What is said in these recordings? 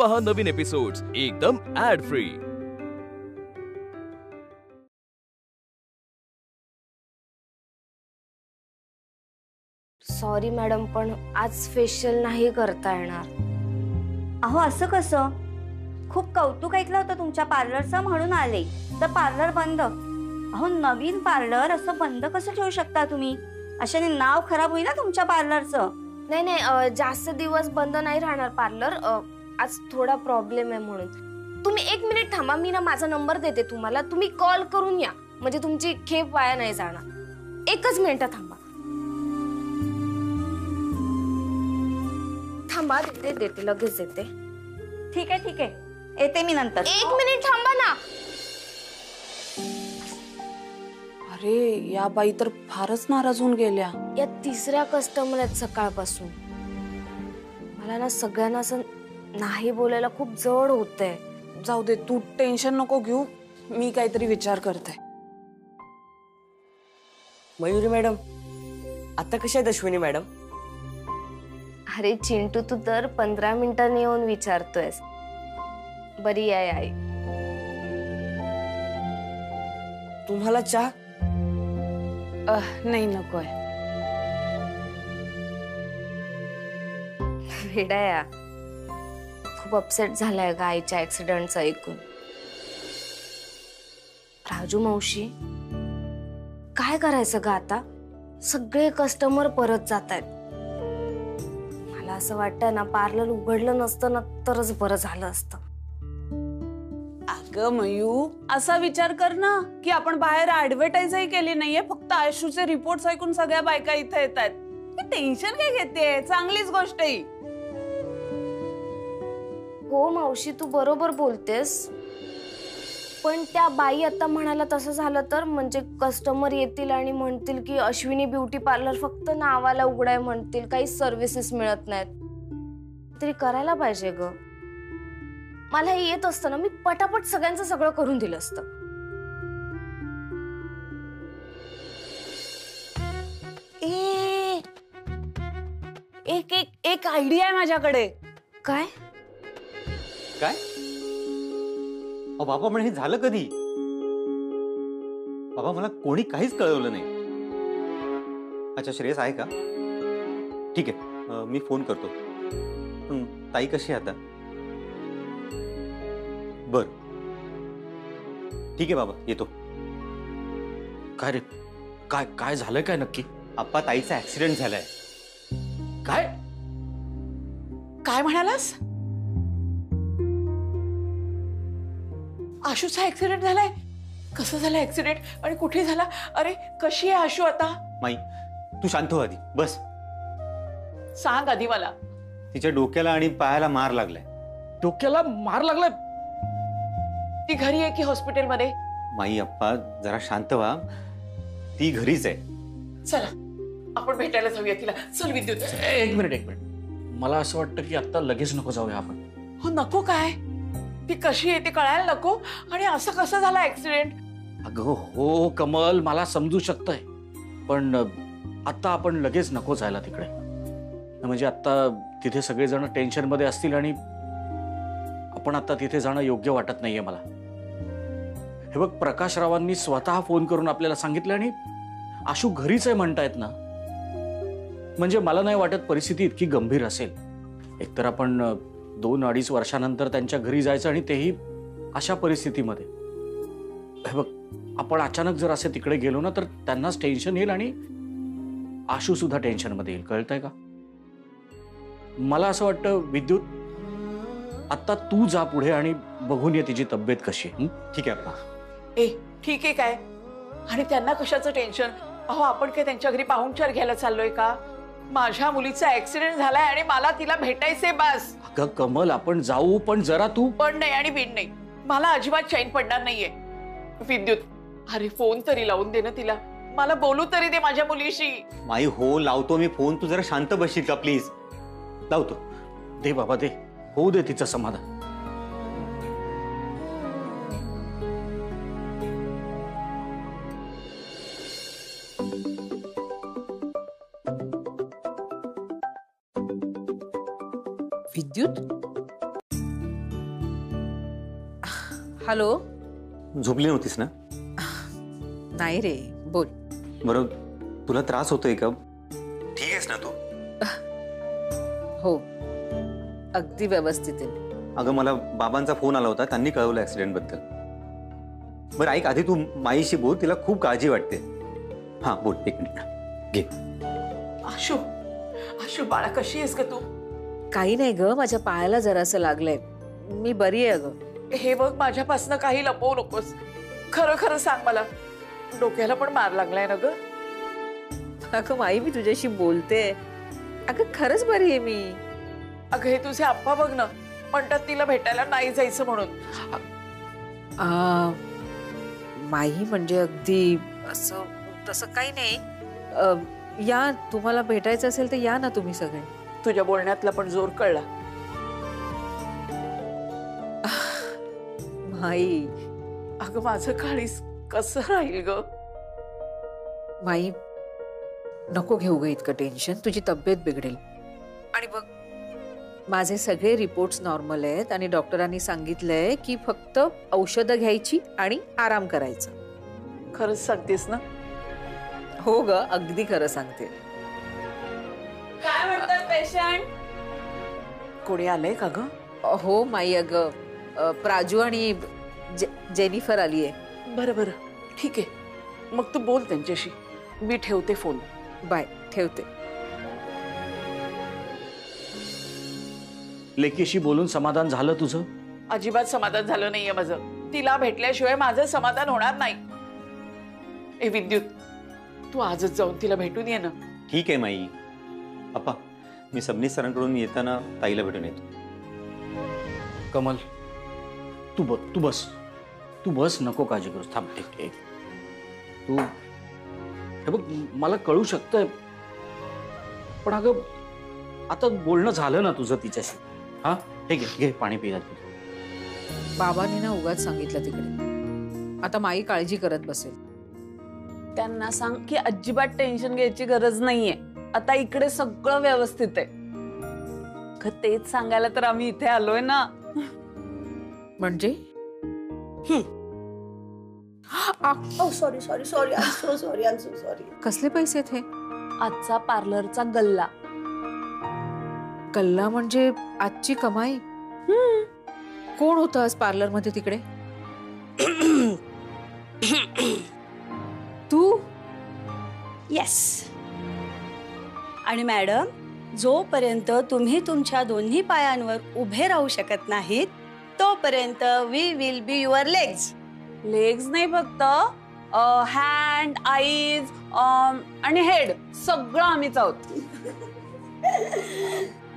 पहा नवीन एपिसोड्स एकदम add free. Sorry madam, पण आज फेशियल नाही करता येणार। अहो असं कसं? खूप कौतुक ऐकलं होतं तुमच्या पार्लरचं म्हणून आले, तर पार्लर बंद? अहो नवीन पार्लर असं बंद कसं ठेवू शकता तुम्ही? अशाने नाव खराब होईल ना तुमच्या पार्लरचं। नाही नाही, जास्त दिवस बंद नाही राहणार पार्लर। आज थोडा प्रॉब्लेम आहे म्हणून। तुम्ही 1 मिनिट थांबा, मी ना माझा नंबर देते तुम्हाला, तुम्ही कॉल करून या, म्हणजे तुमची खेप वाया नाही जाणार। 1च मिनिट थांबा। थांबा, देते लगेच देते। ठीक आहे येते मी नंतर। 1 मिनिट थांबा ना। अरे या बाई तर फारच नाराज होऊन गेल्या। या 3ऱ्या कस्टमर आहेत सकाळपासून। मला ना सगळ्यांना असं नाही बोलायला खूप जड होतंय। जाऊ दे, तू टेन्शन नको घेऊ, मी काहीतरी विचार करते। मयुरी मॅडम, आता कशा आहेत अश्विनी मॅडम? अरे चिंटू, तू दर 15 मिनिटांनी येऊन विचारतोयस बरी आहे आई। तुम्हाला चहा? नाही नकोय। वेडाया, खूप अपसेट झालाय ग आईच्या ऍक्सिडेंटचं ऐकून। राजू मावशी, काय करायचं ग आता? सगळे कस्टमर परत जात आहेत। मला असं वाटतंय ना, पार्लर उघडलं नसतं ना तरच बरं झालं असतं। अगं मयू, असा विचार कर ना की आपण बाहेर ऍडव्हर्टाइजही केली नाहीये, फक्त आयुषचे रिपोर्ट्स ऐकून सगळ्या बायका इथे येतात। टेन्शन काय घेते? चांगलीच गोष्ट आहे। हो मावशी, तू बरोबर बोलतेस, पण त्या बाई आता म्हणाला तसं झालं तर, म्हणजे कस्टमर येतील आणि म्हणतील की अश्विनी ब्युटी पार्लर फक्त नावाला उघडाय म्हणतील, काही सर्व्हिसेस मिळत नाहीत। तरी करायला पाहिजे ग। मला हे येत असतं ना, मी पटापट सगळ्यांचं सगळं करून दिलं असतं। एक आयडिया आहे माझ्याकडे। काय? काय? बाबा, पण हे झालं कधी? बाबा, मला कोणी काहीच कळवलं नाही। अच्छा, श्रेयस आहे का? ठीक आहे, मी फोन करतो। ताई कशी आहे आता? बर, ठीक आहे बाबा, येतो। काय रे, काय झालंय काय नक्की? आप्पा, ताईचा ऍक्सिडेंट झालाय। काय काय म्हणालास? आशूचा ऍक्सिडेंट झालाय? कसं झालं ऍक्सिडेंट आणि कुठे झाला? अरे कशी आहे आशू आता? माई, तू शांत हो आधी, बस। सांग आधी मला। तिच्या डोक्याला आणि पायाला मार लागलाय। डोक्याला मार लागलाय? ती घरी आहे की हॉस्पिटल मध्ये? माई, अप्पा जरा शांत व्हा, ती घरीच आहे। चला आपण भेटायला जाऊया तिला। चल विद्युत। एक मिनिट, मला असं वाटतं की आता लगेच नको जाऊया आपण। हो नको काय? ती कशी आहे ते कळायला नको? आणि असं कसं झालं ऍक्सिडेंट? अगं हो कमल, मला समजू शकतंय, पण आता आपण लगेच नको जायला तिकडे। म्हणजे आता तिथे सगळेजण टेन्शन मध्ये असतील आणि आपण आता तिथे जाणं योग्य वाटत नाहीये मला। हे बघ, प्रकाशरावांनी स्वतः फोन करून आपल्याला सांगितलं आणि आशू घरीच आहे म्हणतायत ना, म्हणजे मला नाही वाटत परिस्थिती इतकी गंभीर असेल। एकतर आपण 2-2.5 वर्षानंतर त्यांच्या घरी जायचं आणि तेही अशा परिस्थितीमध्ये। हे बघ, आपण अचानक जर असे तिकडे गेलो ना तर त्यांनाच टेन्शन येईल आणि आशू सुद्धा टेन्शन मध्ये येईल, कळतंय का? मला असं वाटतं विद्युत, आता तू जा पुढे आणि बघून ये तिची तब्येत कशी आहे। ठीक आहे अप्पा। ठीक आहे काय? आणि त्यांना कशाचं टेन्शन? अहो आपण काय त्यांच्या घरी पाहुणचार घ्यायला चाललोय का? माझ्या मुलीचा ऍक्सिडेंट झालाय आणि मला तिला भेटायचंय बस। अगं कमल, आपण जाऊ, पण जरा तू पण नाही आणि बिन नाही, मला अजिबात चैन पडणार नाहीये। विद्युत, अरे फोन तरी लावून दे ना तिला, मला बोलू तरी दे माझ्या मुलीशी। माई हो, लावतो मी फोन, तू जरा शांत बसशील का प्लीज? लावतो। दे बाबा दे, होऊ दे तिचं समाधान। विद्युत, हॅलो. झोपली नव्हतीस ना? नाही रे, बोल. बरं, तुला त्रास होतोय का? ठीक आहेस ना तू? हो, अगदी व्यवस्थित आहे. अगं, मला बाबांचा फोन आला होता, त्यांनी कळवलं ऍक्सिडेंट बद्दल. बरं ऐक, आधी तू माईशी बोल, तिला खूप काळजी वाटते. हा बोल, एक मिनिट घे. आशू, आशू बाळा, कशी आहेस का तू? काही नाही ग, माझ्या पायाला जरासं लागलंय. मी बरी आहे ग. हे बघ, माझ्यापासून काही लपवू नकोस. खरं खरं सांग मला, डोक्याला पण मार लागलाय ना ग? अगं माई, मी तुझ्याशी बोलते. अगं खरंच बरी आहे मी. अगं, हे तुझे आप्पा बघ ना, म्हणतात तिला भेटायला नाही जायचं म्हणून. माई म्हणजे अगदी असं तसं काही नाही. या, तुम्हाला भेटायचं असेल तर या ना तुम्ही सगळे. तुझ्या बोलण्यातला पण जोर कळला. माई, अगं, माझं काळीस कसं राहील ग? माई, नको घेऊ ग इतकं टेन्शन. तुझी तब्येत बिघडेल. आणि बघ, माझे सगळे रिपोर्ट्स नॉर्मल आहेत आणि डॉक्टरांनी सांगितलंय की फक्त औषधं घ्यायची आणि आराम करायचा. खरंच सांगतेस ना? हो ग, अगदी खरं सांगते. काय म्हणतात पेशंट? कोणी आलंय का ग? हो माई, अगं प्राजू आणि जेनिफर आलीये. बरं बरं, ठीक आहे. मग तू बोल त्यांच्याशी. मी ठेवते फोन. बाय, ठेवते. लेकीशी बोलून समाधान झालं तुझं? अजिबात समाधान झालं नाहीये माझं. तिला भेटल्याशिवाय माझं समाधान होणार नाही. ए विद्युत, तू आजच जाऊन तिला भेटून ये ना. ठीक आहे माई. अप्पा, मी सबनीस सरांकडून येताना ताईला भेटून येतो. कमल, तू बस. तू बस, नको काळजी करूस. थांब एक. तू हे बघ, मला कळू शकतंय, पण अगं आता बोलणं झालं ना तुझं तिच्याशी. हा, हे घे पाणी पिला. बाबांनी ना उगाच सांगितलं तिकडे. आता माई काळजी करत बसेल. त्यांना सांग की अजिबात टेन्शन घ्यायची गरज नाहीये. आता इकडे सगळं व्यवस्थित आहे. तेच सांगायला तर आम्ही इथे आलोय ना. म्हणजे सॉरी. कसले पैसे थे? आजचा पार्लरचा गल्ला. गल्ला म्हणजे आजची कमाई? कोण होतं आज पार्लर मध्ये तिकडे? तू? येस. आणि मॅडम, जोपर्यंत तुम्ही तुमच्या दोन्ही पायांवर उभे राहू शकत नाहीत तोपर्यंत we will be your legs. Legs नाही, फक्त हँड, आईज आणि हेड सगळं आम्हीच आहोत.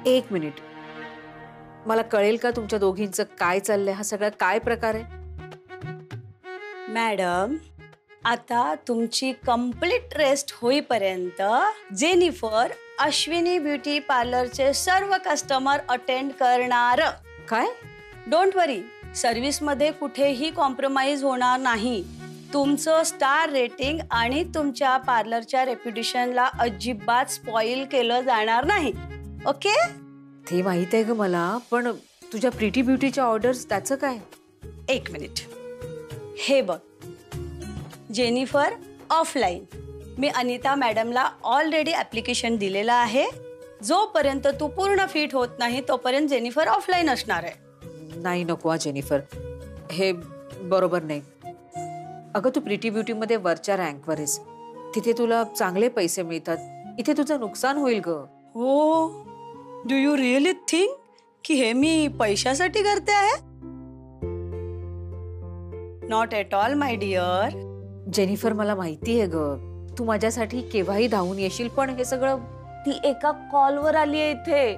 एक मिनिट, मला कळेल का तुमच्या दोघींचं काय चाललंय? हा सगळा काय प्रकार आहे? मॅडम, आता तुमची कंप्लीट रेस्ट होईपर्यंत जेनिफर अश्विनी ब्युटी पार्लरचे सर्व कस्टमर अटेंड करणार. काय? डोंट वरी, सर्व्हिस मध्ये कुठेही कॉम्प्रोमाइज होणार नाही. तुमचं स्टार रेटिंग आणि तुमच्या पार्लरच्या रेप्युटेशनला अजिबात स्पॉइल केलं जाणार नाही. ओके? ते माहित आहे ग मला, पण तुझ्या प्रिटी ब्युटीच्या ऑर्डर्स त्याचं काय? एक मिनिट, हे बघ जेनिफर ऑफलाईन. मी अनिता मॅडमला ऑलरेडी ऍप्लिकेशन दिलेला आहे. जोपर्यंत तू पूर्ण फिट होत नाही तोपर्यंत जेनिफर ऑफलाईन असणार आहे. नाही, नको जेनिफर, हे बरोबर नाही. अगं, तू प्रिटी ब्युटी मध्ये वरच्या रँकवर आहेस. तिथे तुला चांगले पैसे मिळतात. इथे तुझं नुकसान होईल ग. हो, डू यू रिअली थिंक की हे मी पैशासाठी करते आहे? Not at all my dear. Jennifer, मला माहिती आहे ग, तू माझ्यासाठी केव्हाही धावून येशील, पण हे सगळं ती एका कॉलवर आली आहे इथे.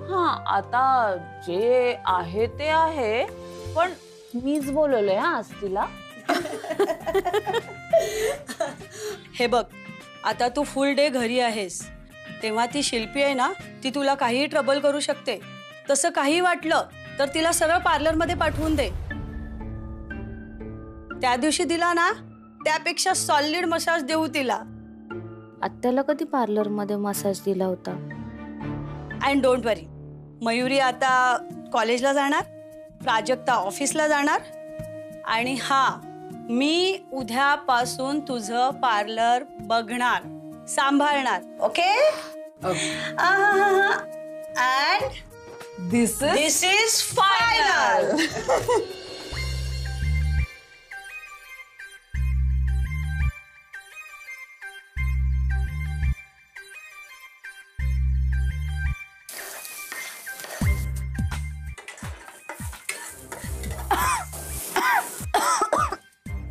हा, आता जे आहे ते आहे, पण मीच बोलवलंय आज तिला. हे बघ, आता तू फुल डे घरी आहेस, तेव्हा ती शिल्पी आहे ना, ती तुला काही ट्रबल करू शकते. तसं काही वाटलं तर तिला सरळ पार्लर मध्ये पाठवून दे. त्या दिवशी दिला ना, त्यापेक्षा सॉलिड मसाज देऊ तिला. आत्याला कधी पार्लर मध्ये मसाज दिला होता? अँड डोंट वरी, मयुरी आता कॉलेजला जाणार. प्राजक्ता ऑफिसला जाणार आणि हा मी उद्यापासून तुझं पार्लर बघणार, सांभाळणार. Okay? And this is final.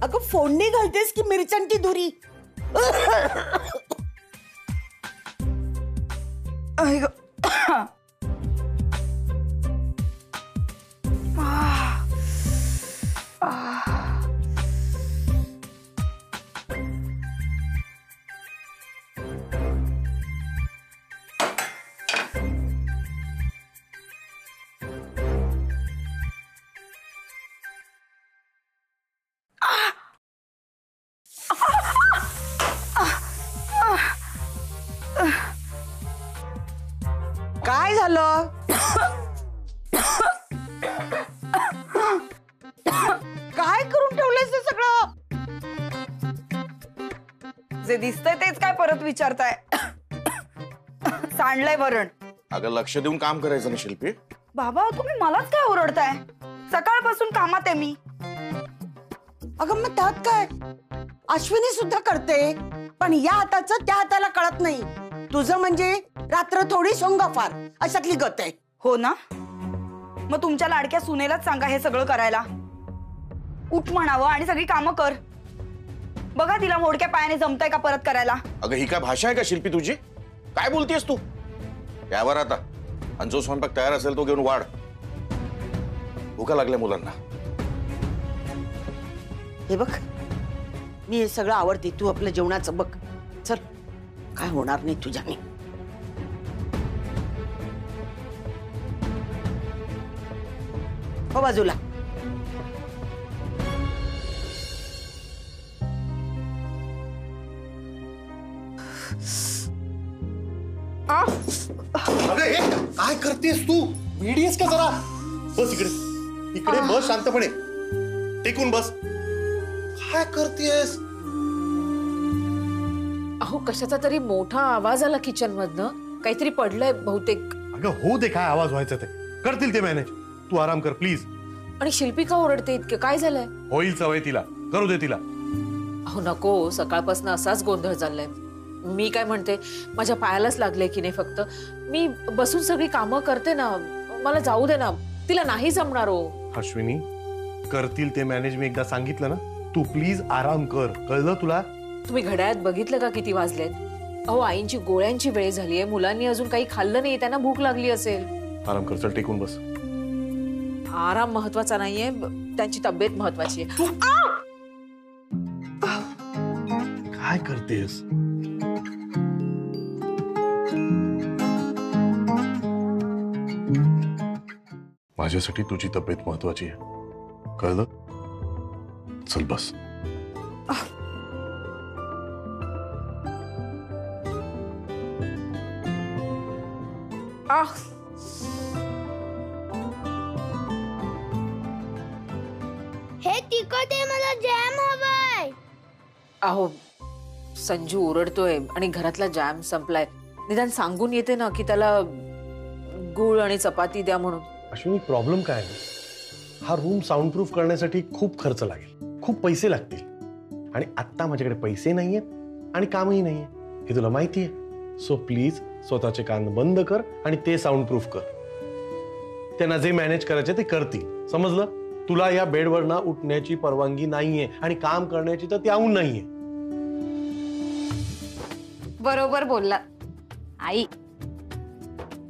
अगं फोडणी घालतेस की मिरच्यांची धुरी? काय झालं? काय करून ठेवलंयस हे सगळं? जे दिसतंय तेच काय परत विचारताय? सांडलंय वरण. अगं लक्ष देऊन काम करायचं ना शिल्पी. बाबा तुम्ही मलाच काय ओरडताय? सकाळपासून कामात आहे मी. अगं मग त्यात काय? अश्विनी सुद्धा करते, पण या हाताचं त्या हाताला कळत नाही. तुझं म्हणजे रात्र थोडी सोंग फार अशातली गत आहे. हो ना? मग तुमच्या लाडक्या सुनेलाच सांगा हे सगळं करायला. उठ म्हणावं आणि सगळी कामं कर. बघा तिला मोडक्या पायाने जमतंय का परत करायला. अगं ही काय भाषा आहे का शिल्पी तुझी? काय बोलतेस तू? यावर आता आणि जो स्वयंपाक तयार असेल तो घेऊन वाढ. भूका लागल्या मुलांना. हे बघ, मी हे सगळं आवडते. तू आपलं जेवणाचं बघ. चल, काय होणार नाही तुझ्याने. हो बाजूला. अरे काय करतेस तू? मीडियस का जरा? बस इकडे, इकडे बस शांतपणे. टेकून बस. काय करतेस? अहो कशाचा तरी मोठा आवाज आला किचन मधनं. काहीतरी पडलंय बहुतेक. अगं हो दे, काय आवाज व्हायचा ते करतील ते मॅनेज. तू आराम कर प्लीज. आणि शिल्पी का ओरडते इतके? काय झालंय? होईल सवय तिला, करू दे तिला. अहो नको, सकाळपासून असाच गोंधळ चाललाय. मी काय म्हणते, माझ्या पायालाच लागले की नाही फक्त. मी बसून सगळी कामं करते ना, मला जाऊ दे ना. तिला नाही जमणार हो. अश्विनी, करतील ते मॅनेज. मी एकदा सांगितलं ना, तू प्लीज आराम कर. कळलं तुला? तुम्ही घड्याळात बघितलं का किती वाजलेत? अहो आईंची गोळ्यांची वेळ झालीये. मुलांनी अजून काही खाल्लं नाही, त्यांना भूक लागली असेल. आराम कर, चल टेकून बस. आराम महत्वाचा नाहीये, त्यांची तब्येत महत्वाची आहे. काय करतेस? माझ्यासाठी तुझी तब्येत महत्वाची आहे, कळलं? चल बस. हे तिखट आहे, मला जॅम हवाय. अहो संजू ओरडतोय आणि घरातला जॅम संपलाय. निदान सांगून येते ना की त्याला गुळ आणि चपाती द्या म्हणून. अश्विनी, प्रॉब्लेम काय आहे? हा रूम साऊंड प्रूफ करण्यासाठी खूप खर्च लागेल, खूप पैसे लागतील. आणि आता माझ्याकडे पैसे नाहीयेत आणि कामही नाहीये, हे तुला माहिती आहे. सो प्लीज स्वतःचे कान बंद कर आणि ते साऊंड प्रूफ कर. त्यांना जे मॅनेज करायचे ते करतील, समजलं? तुला या बेडवर ना उठण्याची परवानगी नाहीये आणि काम करण्याची तर त्याहून नाहीये. बरोबर बोलला आई.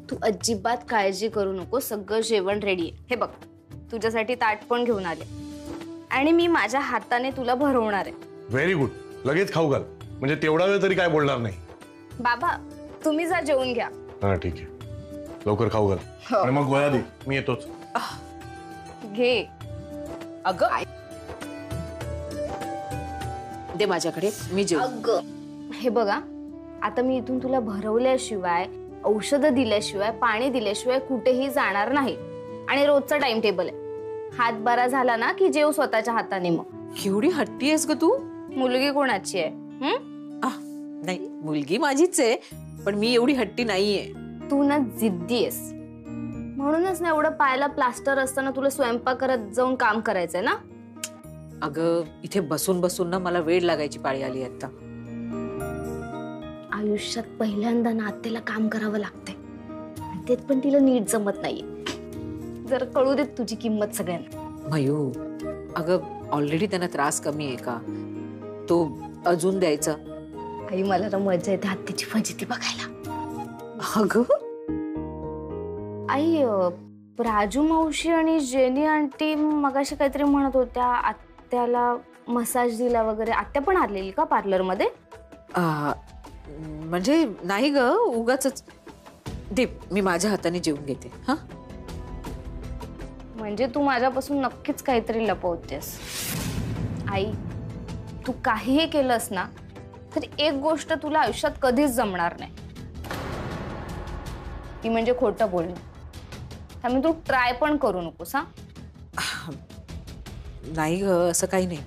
तू अजिबात काळजी करू नको, सगळं जेवण रेडी आहे. हे बघ, तुझ्यासाठी ताट पण घेऊन आले आणि मी माझ्या हाताने तुला भरवणार आहे. Very good. लगेच खाऊ घाल, म्हणजे तेवढा वेळ तरी काय बोलणार नाही. बाबा तुम्ही जा जेवून घ्या. हा ठीक आहे, लवकर खाऊ घाल. आणि मग गोळ्या दे, मी येतोच. घे. अगं दे माझ्याकडे, मी जेव. अगं हे बघा, आता मी इथून तुला भरवल्याशिवाय, औषधं दिल्याशिवाय, पाणी दिल्याशिवाय कुठेही जाणार नाही. आणि रोजचा टाइम टेबल आहे. हात बरा झाला ना की जेव स्वतःच्या हाताने. मग एवढी हट्टी आहेस ग तू? मुलगी कोणाची आहे? नाही, मुलगी माझीच आहे, पण मी एवढी हट्टी नाहीये. तू ना जिद्दी आहेस, म्हणूनच ना एवढं पायाला प्लास्टर असताना तुला स्वयंपाक करत जाऊन काम करायचंय ना. अगं इथे बसून बसून ना मला वेळ लागायची पाळी आली आता. आयुष्यात पहिल्यांदा ना आत्याला काम करावं लागतंय, ते पण तिला नीट जमत नाहीये. जर कळू देत तुझी किंमत सगळ्यांना. मयू, अगं ऑलरेडी त्यांना त्रास कमी आहे का, तो अजून द्यायचा? आई मला ना मजा येते आत्याची फजिती बघायला. अगं आई, राजू मावशी आणि जेनी आंटी मगाशी काहीतरी म्हणत होत्या आत्याला मसाज दिला वगैरे. आत्या पण आलेली का पार्लर मध्ये? म्हणजे नाही ग, उगाच. दीप, मी माझ्या हाताने जेवून घेते. हा, म्हणजे तू माझ्यापासून नक्कीच काहीतरी लपवतेस. आई, तू काहीही केलंस ना तर एक गोष्ट तुला आयुष्यात कधीच जमणार नाही, ती म्हणजे खोटं बोलणं. त्यामुळे तू ट्राय पण करू नकोस. हा, नाही ग, असं काही नाही.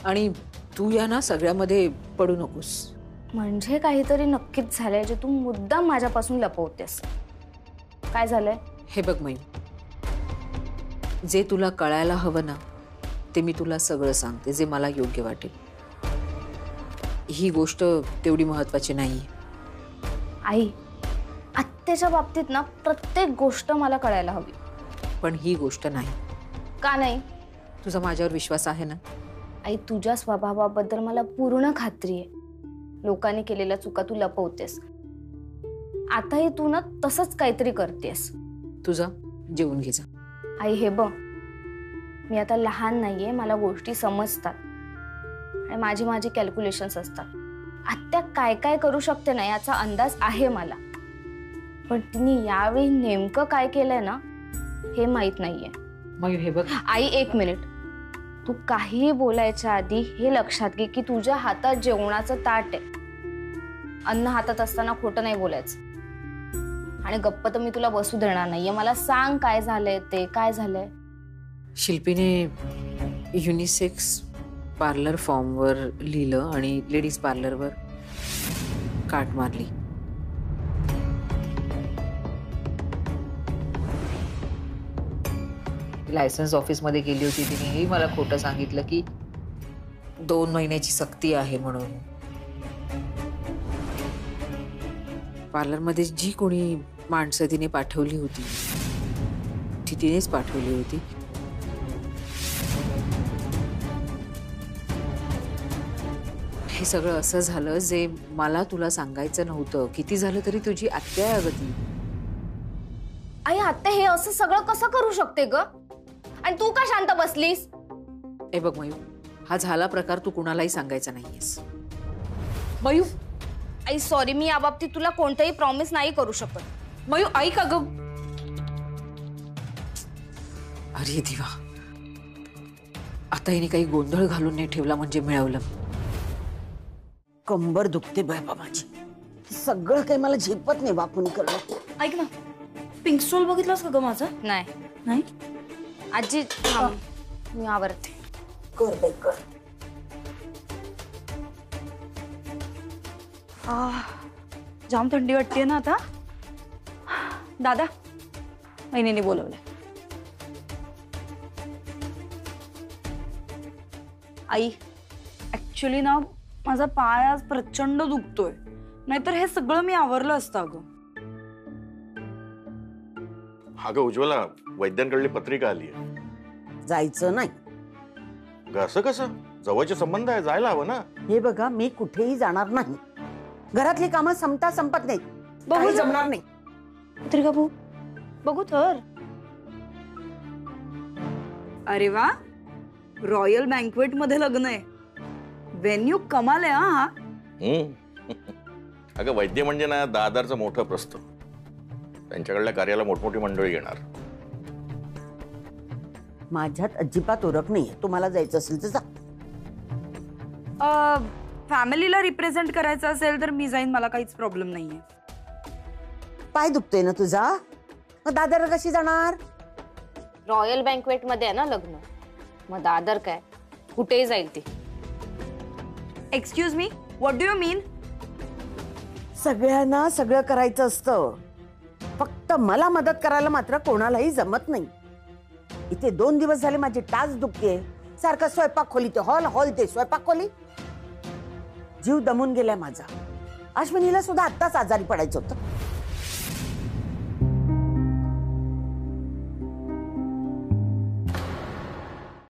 आणि तू या ना सगळ्यामध्ये पडू नकोस. म्हणजे काहीतरी नक्कीच झालंय जे तू मुद्दाम माझ्यापासून लपवतेस. काय झालंय? हे बघ मयू, जे तुला कळायला हवं ना ते मी तुला सगळं सांगते, जे मला योग्य वाटेल. ही गोष्ट तेवढी महत्वाची नाहीये. आई, आत्याच्या बाबतीत ना प्रत्येक गोष्ट मला कळायला हवी. पण ही गोष्ट नाही. का नाही? तुझा माझ्यावर विश्वास आहे ना? आई, तुझ्या स्वभावाबद्दल मला पूर्ण खात्री आहे. लोकांनी केलेल्या चुका तू लपवतेस. आताही तू ना तसंच काहीतरी करतेस. तुझा जेवून घे जा. आई, हे बघ, मी आता लहान नाहीये, मला गोष्टी समजतात आणि माझी कॅल्क्युलेशन्स असतात. आत्या काय काय करू शकते ना याचा अंदाज आहे मला, पण तिने यावेळी नेमकं काय केलंय ना हे माहित नाहीये. मयू, हे बघ. आई, एक मिनिट. तू काहीही बोलायच्या आधी हे लक्षात घे की तुझ्या हातात जेवणाचं ताट आहे. अन्न हातात असताना खोटं नाही बोलायचं. आणि गप्प तर मी तुला बसू देणार नाहीये. मला सांग काय झालंय ते. काय झालंय? शिल्पीने युनिसेक्स पार्लर फॉर्मवर लिहिलं आणि लेडीज पार्लरवर काट मारली. लायसन्स ऑफिस मध्ये गेली होती, तिनेही मला खोटं सांगितलं की 2 महिन्याची सक्ती आहे म्हणून. पार्लरमध्ये जी कोणी माणसं तिने पाठवली होती ती तिनेच पाठवली होती. हे सगळं असं झालं जे मला तुला सांगायचं नव्हतं. किती झालं तरी तुझी आत्या आहे अगं ती. आई, आत्या हे असं सगळं कसं करू शकते ग? आणि तू का शांत बसलीस? ए बघ मयू, हा झाला प्रकार तू कुणालाही सांगायचा नाहीयेस. मयू, आई सॉरी, मी याबाबतीत तुला कोणतंही प्रॉमिस नाही करू शकत. मयू ऐक अगं. अरे देवा, आता हिने काही गोंधळ घालून नाही ठेवला म्हणजे मिळवलं. कंबर दुखते बाबा माझी. सगळं काही मला झेपत नाही वाकून करणं. ऐक ना, पिंक स्टॉल बघितलास का ग माझा? नाही नाही. आजी थांब, मी आवरते. कर बाई कर. जाम थंडी वाटते ना आता. दादा, वहिनीने बोलवलंय. आई, ऍक्च्युली ना माझा पाय आज प्रचंड दुखतोय, नाहीतर हे सगळं मी आवरलं असतं अगं. अगं उज्ज्वला, वैद्यांकडली पत्रिका आली आहे. जायचं नाही. असं कसं? जवळचे संबंध आहे, जायला हवं ना. हे बघा, मी कुठेही जाणार नाही. घरातली कामं संपत नाही. बघू जमणार नाही. पत्रिका बघू तर. अरे वा, रॉयल बँक्वेट मध्ये लग्न आहे. व्हेन्यू कमाल आहे हा. अगं वैद्य म्हणजे ना दादरचं मोठं प्रस्थ. त्यांच्याकडल्या कार्याला मोठमोठी मंडळी येणार. माझ्यात अजिबात ओळख नाहीये. तुम्हाला जायचं असेल तर जा. फॅमिलीला रिप्रेझेंट करायचं असेल तर मी जाईन, मला काहीच प्रॉब्लेम नाहीये. पाय दुखतोय ना तुझा? मग दादर कशी जाणार? रॉयल बँकवेट मध्ये आहे ना लग्न, मग दादर काय कुठेही जाईल ती. Excuse me, what do you mean? सगळ्यांना सगळं करायचं असतं, फक्त मला मदत करायला मात्र कोणालाही जमत नाही. इथे 2 दिवस झाले माझी टाच दुखते, सारखं स्वयंपाक खोली ते हॉल, हॉल ते स्वयंपाक खोली. जीव दमून गेलाय माझा. अश्विनीला सुद्धा आत्ताच आजारी पडायचं होतं.